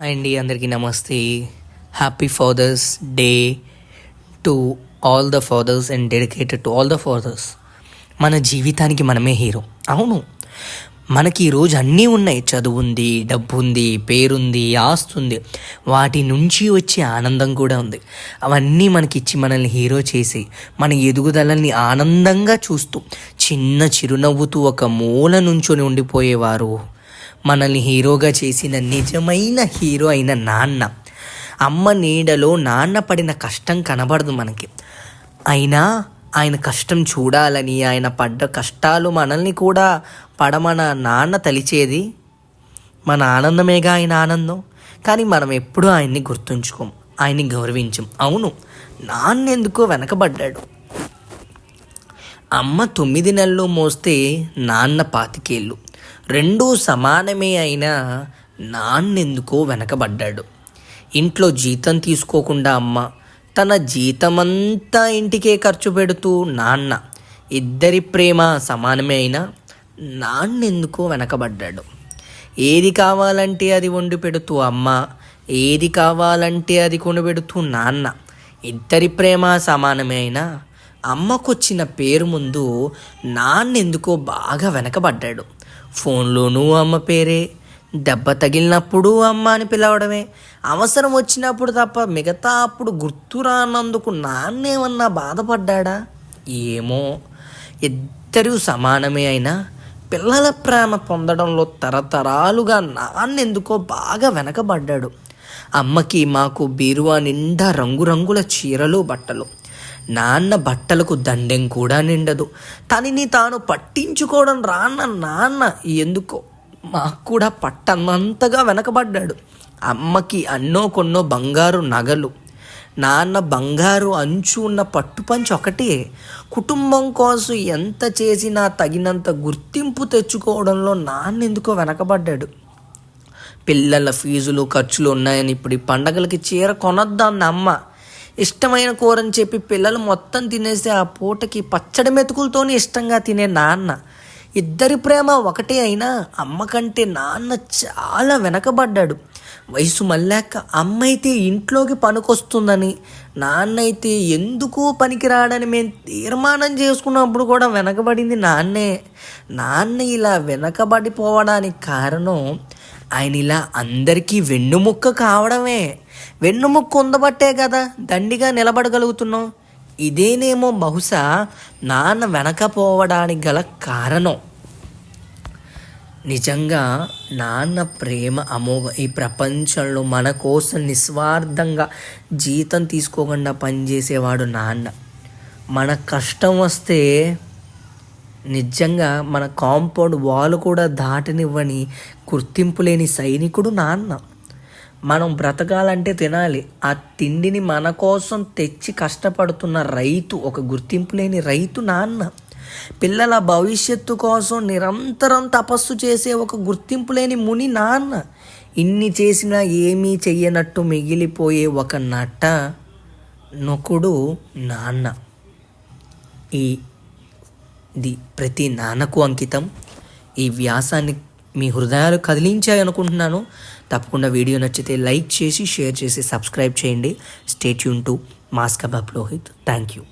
Hi అండి, అందరికీ నమస్తే. Happy father's day to all the fathers and dedicated to all the fathers. మన జీవితానికి మనమే హీరో. అవును, మనకి ఈరోజు అన్నీ ఉన్నాయి. చదువు ఉంది, డబ్బు ఉంది, పేరుంది, ఆస్తుంది, వాటి నుంచి వచ్చే ఆనందం కూడా ఉంది. అవన్నీ మనకిచ్చి మనల్ని హీరో చేసి మన ఎదుగుదలని ఆనందంగా చూస్తూ చిన్న చిరునవ్వుతూ ఒక మూల నుంచొని ఉండిపోయేవారు మనల్ని హీరోగా చేసిన నిజమైన హీరో అయిన నాన్న. అమ్మ నీడలో నాన్న పడిన కష్టం కనబడదు మనకి, అయినా ఆయన కష్టం చూడాలని, ఆయన పడ్డ కష్టాలు మనల్ని కూడా పడమన నాన్న తలిచేది మన ఆనందమేగా ఆయన ఆనందం. కానీ మనం ఎప్పుడూ ఆయన్ని గుర్తుంచుకోం, ఆయన్ని గౌరవించం. అవును, నాన్న ఎందుకో వెనకబడ్డాడు. అమ్మ 9 నెలలు మోస్తే నాన్న 25 ఏళ్ళు, రెండూ సమానమే అయినా నాన్నెందుకో వెనకబడ్డాడు. ఇంట్లో జీతం తీసుకోకుండా అమ్మ తన జీతమంతా ఇంటికే ఖర్చు పెడుతూ నాన్న, ఇద్దరి ప్రేమ సమానమే అయినా నాన్నెందుకో వెనకబడ్డాడు. ఏది కావాలంటే అది వండి పెడుతూ అమ్మ, ఏది కావాలంటే అది కొనిపెడుతూ నాన్న, ఇద్దరి ప్రేమ సమానమే అయినా అమ్మకొచ్చిన పేరు ముందు నాన్నెందుకో బాగా వెనకబడ్డాడు. ఫోన్లోనూ అమ్మ పేరే, దెబ్బ తగిలినప్పుడు అమ్మ అని పిలవడమే, అవసరం వచ్చినప్పుడు తప్ప మిగతా అప్పుడు గుర్తురానందుకు నాన్నేమన్నా బాధపడ్డా? ఏమో, ఇద్దరూ సమానమే అయినా పిల్లల ప్రేమ పొందడంలో తరతరాలుగా నాన్నెందుకో బాగా వెనకబడ్డాడు. అమ్మకి మాకు బీరువా నిండా రంగురంగుల చీరలు, బట్టలు. నాన్న బట్టలకు దండెం కూడా నిండదు. తనని తాను పట్టించుకోవడం రాన్న నాన్న ఎందుకో మాకు కూడా పట్టనంతగా వెనకబడ్డాడు. అమ్మకి అన్నో కొన్నో బంగారు నగలు, నాన్న బంగారు అంచు ఉన్న పట్టుపంచి ఒకటే. కుటుంబం కోసం ఎంత చేసినా తగినంత గుర్తింపు తెచ్చుకోవడంలో నాన్న ఎందుకో వెనకబడ్డాడు. పిల్లల ఫీజులు ఖర్చులు ఉన్నాయని ఇప్పుడు ఈ పండగలకి చీర కొనొద్దాంది అమ్మ. ఇష్టమైన కూరని చెప్పి పిల్లలు మొత్తం తినేసి ఆ పూటకి పచ్చడి మెతుకులతోనే ఇష్టంగా తినే నాన్న. ఇద్దరి ప్రేమ ఒకటే అయినా అమ్మ కంటే నాన్న చాలా వెనకబడ్డాడు. వయసు మళ్ళాక అమ్మ అయితే ఇంట్లోకి పనికొస్తుందని, నాన్న అయితే ఎందుకు పనికిరాడని మేము తీర్మానం చేసుకున్నప్పుడు కూడా వెనకబడింది నాన్నే. నాన్న ఇలా వెనకబడిపోవడానికి కారణం ఆయన ఇలా అందరికీ వెన్నుముక్క కావడమే. వెన్నుముక్క ఉండబట్టే కదా దండిగా నిలబడగలుగుతున్నాం. ఇదేనేమో బహుశా నాన్న వెనకపోవడానికి గల కారణం. నిజంగా నాన్న ప్రేమ అమోఘం. ఈ ప్రపంచంలో మన కోసం నిస్వార్థంగా జీతం తీసుకోకుండా పనిచేసేవాడు నాన్న. మన కష్టం వస్తే నిజంగా మన కాంపౌండ్ వాల్ కూడా దాటనివ్వని గుర్తింపు లేని సైనికుడు నాన్న. మనం బ్రతకాలంటే తినాలి, ఆ తిండిని మన కోసం తెచ్చి కష్టపడుతున్న రైతు, ఒక గుర్తింపు లేని రైతు నాన్న. పిల్లల భవిష్యత్తు కోసం నిరంతరం తపస్సు చేసే ఒక గుర్తింపు లేని ముని నాన్న. ఇన్ని చేసినా ఏమీ చెయ్యనట్టు మిగిలిపోయే ఒక నొకుడు నాన్న. ఇది ప్రతి నాన్నకు అంకితం. ఈ వ్యాసాన్ని మీ హృదయాలు కదిలించాయి అనుకుంటున్నాను. తప్పకుండా వీడియో నచ్చితే లైక్ చేసి, షేర్ చేసి, సబ్స్క్రైబ్ చేయండి. Stay tune to mass kebab Lohith. Thank you.